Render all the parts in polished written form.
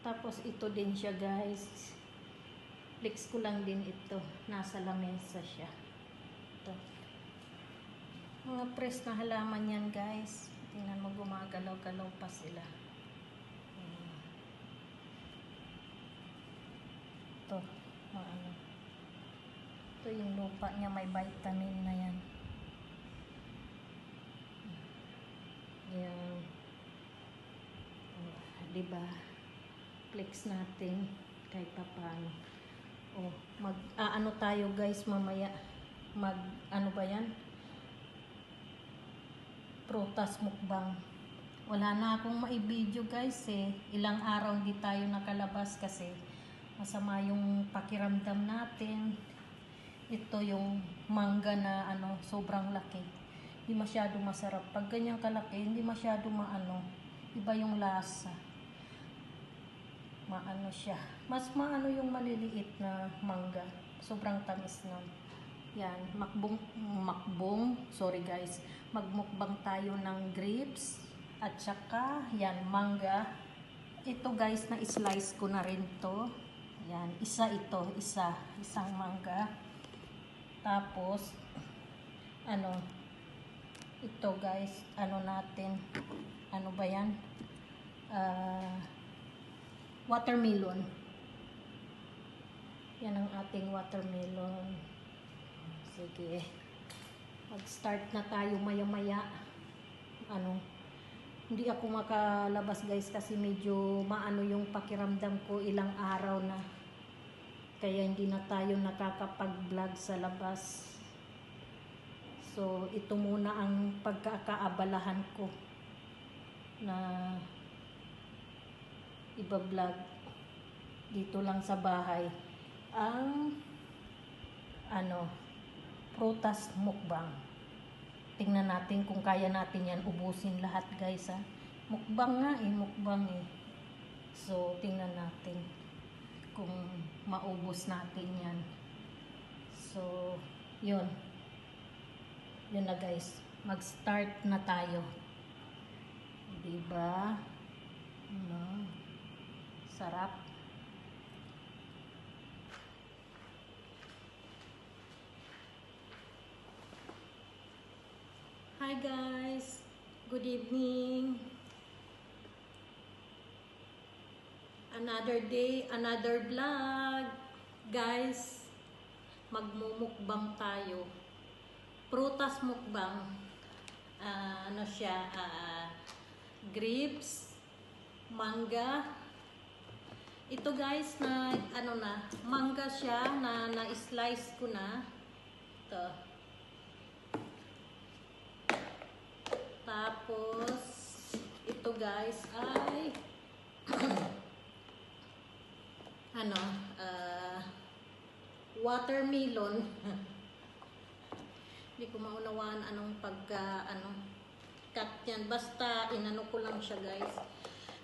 Tapos ito din siya guys. Flex ko lang din ito. Nasa lamesa siya. Ito. Mga press na halaman yan guys. Tingnan mo, gumagalaw-galaw pa sila. Ito. Ano. Ito yung lupa niya. May vitamin na yan. Yan. Diba? Flex natin kahit pa paano. Ano tayo guys mamaya. Ano ba yan? Prutas mukbang. Wala na akong maibideo guys eh. Ilang araw hindi tayo nakalabas kasi masama yung pakiramdam natin. Ito yung mangga na sobrang laki. Hindi masyado masarap. Pag ganyan kalaki, hindi masyado iba yung lasa. Maano siya. Mas maano yung maliliit na mangga. Sobrang tamis nun. Yan. Sorry guys. Magmukbang tayo ng grapes. At saka, yan, mangga. Ito guys, na-slice ko na rin to. Yan. Isang mangga. Tapos, ito guys, natin. Ano ba yan? Watermelon. Yan ang ating watermelon. Sige. Mag-start na tayo maya-maya. Hindi ako makalabas guys kasi medyo maano yung pakiramdam ko, ilang araw na. Kaya hindi na tayo nakakapag-vlog sa labas. So, ito muna ang pagkakaabalahan ko na iba-vlog dito lang sa bahay ang prutas mukbang. Tingnan natin kung kaya natin yan ubusin lahat guys ha. Mukbang eh. So tingnan natin kung maubos natin yan. So yun na guys, mag-start na tayo, diba? Sarap. Hi guys, good evening. Another day, another vlog. Guys, magmumukbang tayo. Prutas mukbang. Grapes, mangga. Ito guys na mangga siya na na-slice ko na. Ito. Tapos ito guys ay watermelon. Hindi ko maunawaan anong cut yan. Basta inano ko lang siya guys.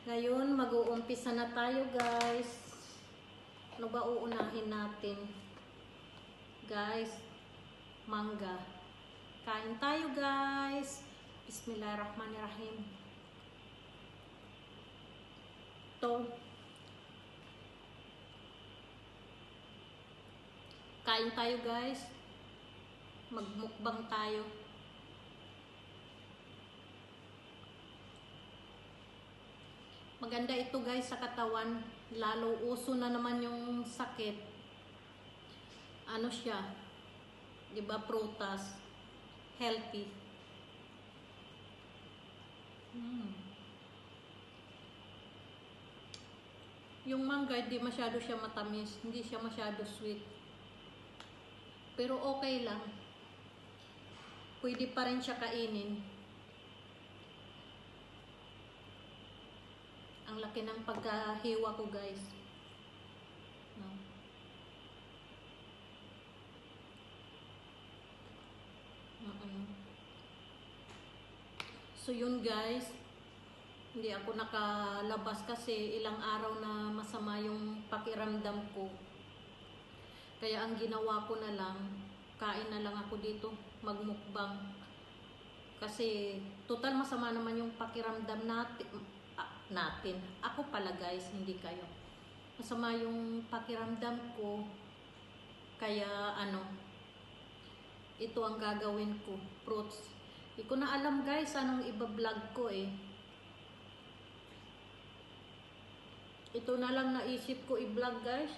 Ngayon, mag-uumpisa na tayo guys. Ano ba uunahin natin? Guys, mangga. Kain tayo guys. Bismillahirrahmanirrahim. Kain tayo guys. Magmukbang tayo. Maganda ito guys sa katawan. Lalo uso na naman yung sakit. Siya? Diba prutas? Healthy. Yung mangga hindi masyado siya matamis. Hindi siya masyado sweet. Pero okay lang. Pwede pa rin siya kainin. Ang laki ng pagkahiwa ko guys. So yun guys. Hindi ako nakalabas kasi ilang araw na masama yung pakiramdam ko. Kaya ang ginawa ko na lang, kain na lang ako dito, magmukbang. Kasi total masama naman yung pakiramdam natin. natin. Ako pala guys, hindi kayo. Masama yung pakiramdam ko. Kaya ito ang gagawin ko. Fruits. Hindi ko na alam guys anong iba-vlog ko eh. Ito na lang naisip ko i-vlog guys.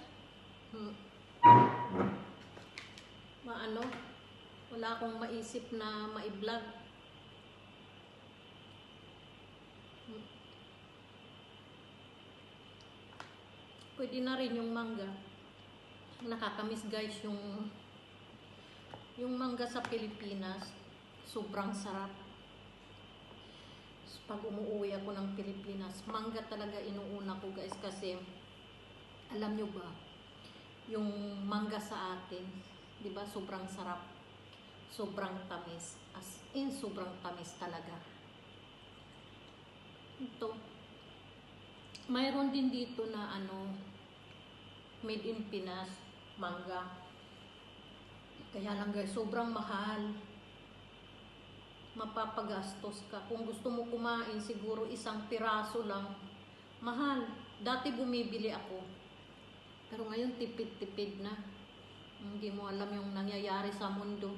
Wala akong maisip na ma-vlog. Pwede na rin yung mangga. Nakakamiss guys yung mangga sa Pilipinas. Sobrang sarap. Pag umuwi ako ng Pilipinas, mangga talaga inuuna ko guys kasi alam nyo ba, yung mangga sa atin, di ba sobrang sarap, sobrang tamis, as in sobrang tamis talaga. Ito, mayroon din dito na made in Pinas, mangga. Kaya lang guys, sobrang mahal. Mapapagastos ka. Kung gusto mo kumain, siguro isang piraso lang. Mahal. Dati bumibili ako. Pero ngayon tipid-tipid na. Hindi mo alam yung nangyayari sa mundo.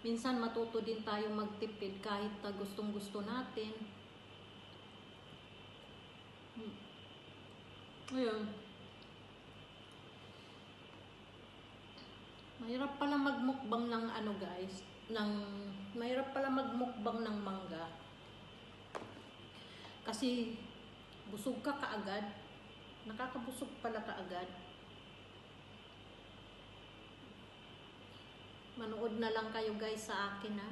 Minsan matuto din tayo magtipid kahit gustong-gusto natin. Ayun. Mahirap pala magmukbang ng guys. Mahirap pala magmukbang ng mangga. Kasi busog ka kaagad. Nakakabusog pala kaagad. Manood na lang kayo guys sa akin ha.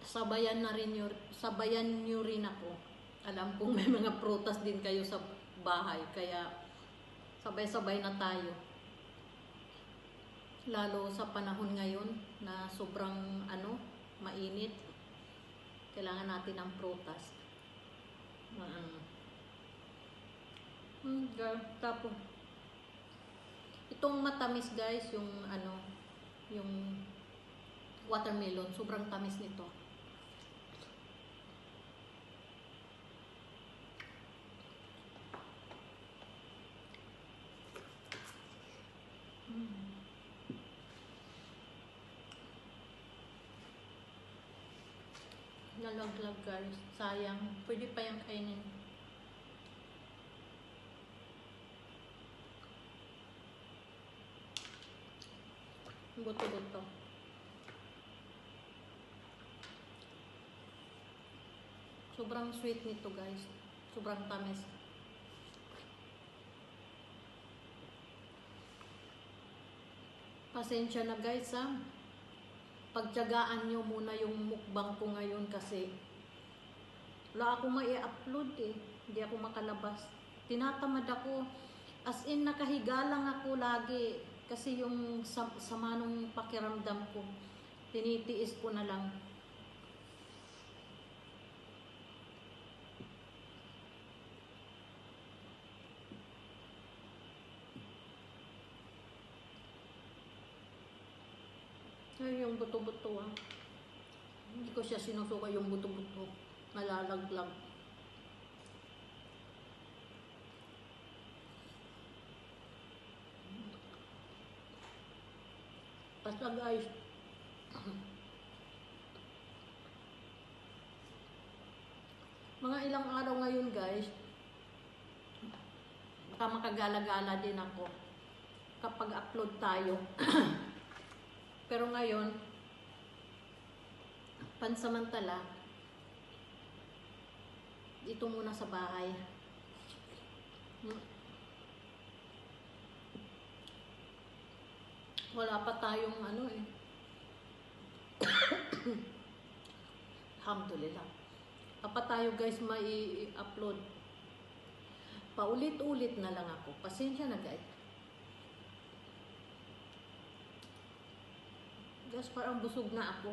Sabayan nyo rin ako. Alam kong may mga prutas din kayo sa bahay. Kaya sabay-sabay na tayo. Lalo sa panahon ngayon na sobrang mainit. Kailangan natin ng prutas. Tapos itong matamis guys, yung watermelon, sobrang tamis nito. Nalaglag guys, sayang. Pwede pa yung kainin. Buto-buto. Sobrang sweet nito guys. Sobrang tamis. Pasensya na guys ha. Pagtiyagaan nyo muna yung mukbang ko ngayon kasi wala akong mai-upload eh. Hindi ako makalabas. Tinatamad ako. As in, nakahiga lang ako lagi. Kasi yung sama nung pakiramdam ko, tinitiis ko na lang. Ay, yung buto-buto ah. Hindi ko siya sinusuka yung buto-buto. Nalalaglag. Basta guys, mga ilang araw ngayon guys, baka makagala-gala din ako kapag upload tayo. Pero ngayon, pansamantala, dito muna sa bahay. Wala pa tayong Alhamdulillah. Wala pa tayo guys mai-upload. Paulit-ulit na lang ako. Pasensya na guys. Guys, parang busog na ako.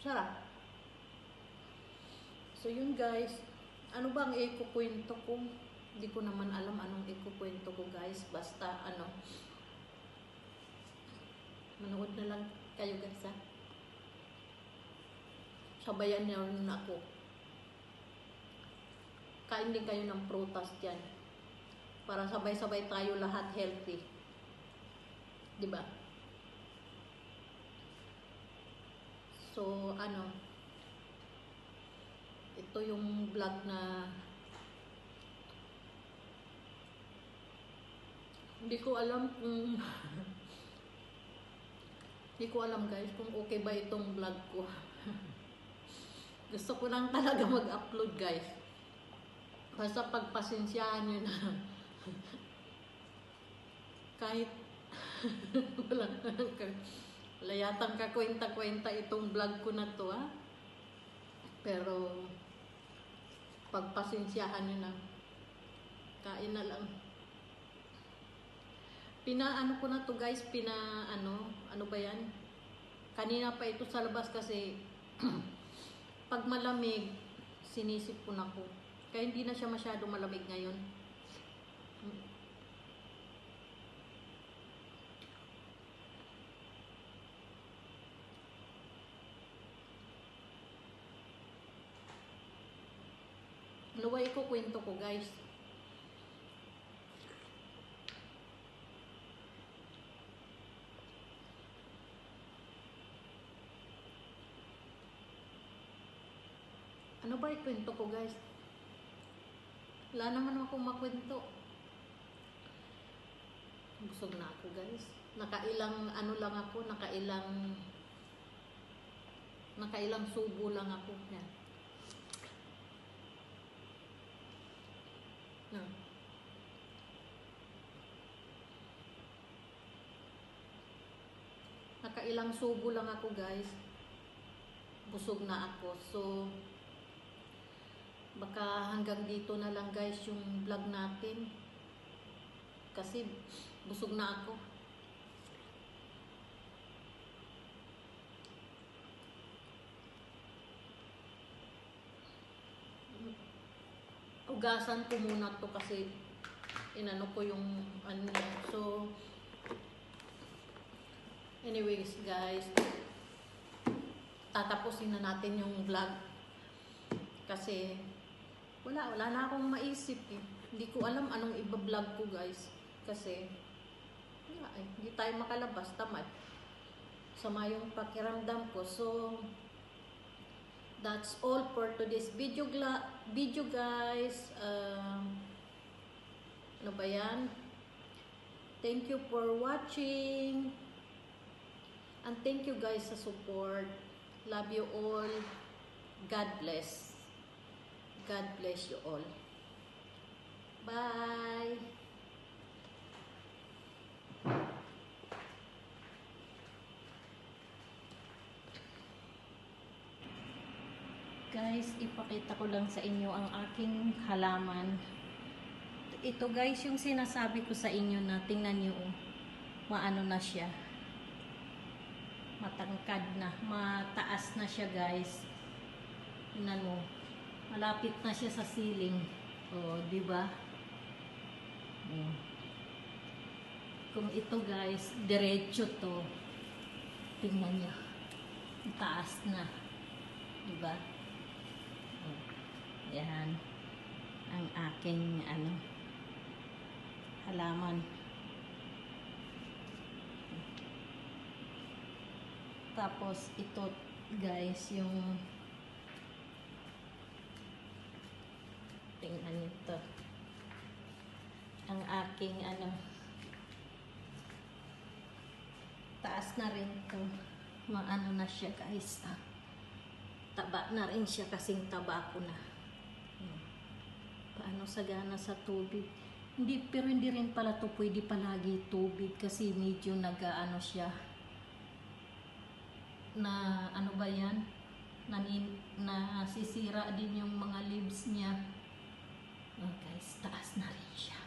Sarap. So yun guys, ano ba ang ikukwento ko? Hindi ko naman alam anong ikukwento ko guys. Basta ano, manood na lang kayo guys ha. Sabayan niyo rin ako. Kain din kayo ng prutas dyan. Para sabay-sabay tayo lahat healthy. Diba? So, ano, ito yung vlog na hindi ko alam kung hindi ko alam guys kung okay ba itong vlog ko. Gusto ko lang talaga mag-upload guys. Basta pagpasensyahan nyo na. Kahit wala yatang kakwenta-kwenta itong vlog ko na to ha. Pero pagpasensyahan nyo na. Kain na lang. Pinaano ko na to guys, ano ba yan? Kanina pa ito sa labas kasi pag malamig, sinisipon ako. Kaya hindi na siya masyado malamig ngayon. Ano ba ikukwento ko guys? Ano ba ikwento ko guys? Wala naman akong makwento. Busog na ako guys. Nakailang subo lang ako. Yan. Nakailang subo lang ako guys. Busog na ako. So baka hanggang dito na lang guys yung vlog natin. Kasi busog na ako. Ugasan ko muna to kasi inano ko yung ano. So anyways guys, tatapusin na natin yung vlog kasi wala na akong maisip eh. Hindi ko alam anong iba-vlog ko guys kasi hindi tayo makalabas, tamad, sama yung pakiramdam ko. So that's all for today's video guys. Ano ba yan? Thank you for watching and thank you guys sa support. Love you all. God bless. God bless you all. Bye. Guys, ipakita ko lang sa inyo ang aking halaman. Ito guys, yung sinasabi ko sa inyo na tingnan nyo, maano na siya. Matangkad na, mataas na siya guys. Tingnan mo. Malapit na siya sa ceiling. Oh, di ba? Kung ito guys, diretso to. Tingnan niyo. Taas na. Di ba? Oh, yan. Ang aking halaman. Tapos ito guys, yung tingnan nito. Ang aking taas na rin to. Maano na siya guys. Taba na rin siya kasing taba ko na. Paano sagana sa tubig? Pero hindi rin pala to pwede palagi tubig kasi medyo nag-ano siya. Na ano ba yan? Nasisira din yung mga leaves niya. Oh guys, taas na rin siya.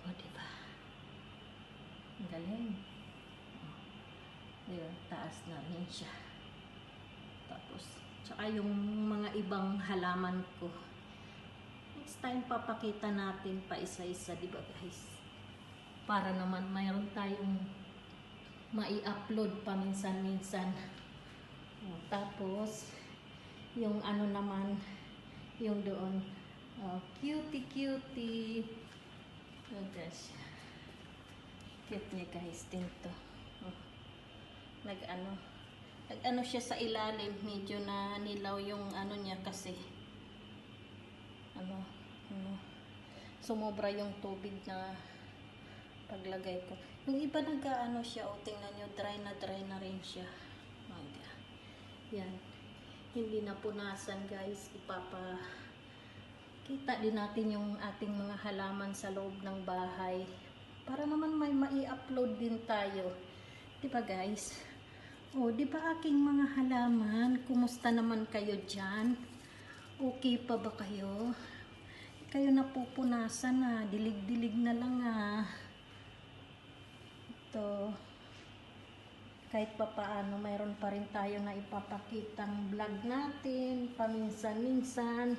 O, diba? Ang galing. O, diba? Taas na rin siya. Tapos, tsaka yung mga ibang halaman ko. Next time, papakita natin pa isa-isa, di ba guys? Para naman mayroon tayong mai-upload paminsan-minsan. Tapos, yung ano naman, yung doon, cutie. Oh gosh. Cute niya guys, tinto. Nag-ano siya sa ilalim, medyo na nilaw yung ano niya kasi sumobra yung tubig na paglagay ko. Yung iba nag-ano siya, tingnan nyo, dry na rin siya. Yan. Hindi na punasan guys. Kita din natin yung ating mga halaman sa loob ng bahay. Para naman may mai-upload din tayo. Diba guys? O, diba aking mga halaman? Kumusta naman kayo dyan? Okay pa ba kayo? Kayo napupunasan na. Dilig-dilig na lang Ito. Kahit pa paano, mayroon pa rin tayo na ipapakitang vlog natin. Paminsan-minsan.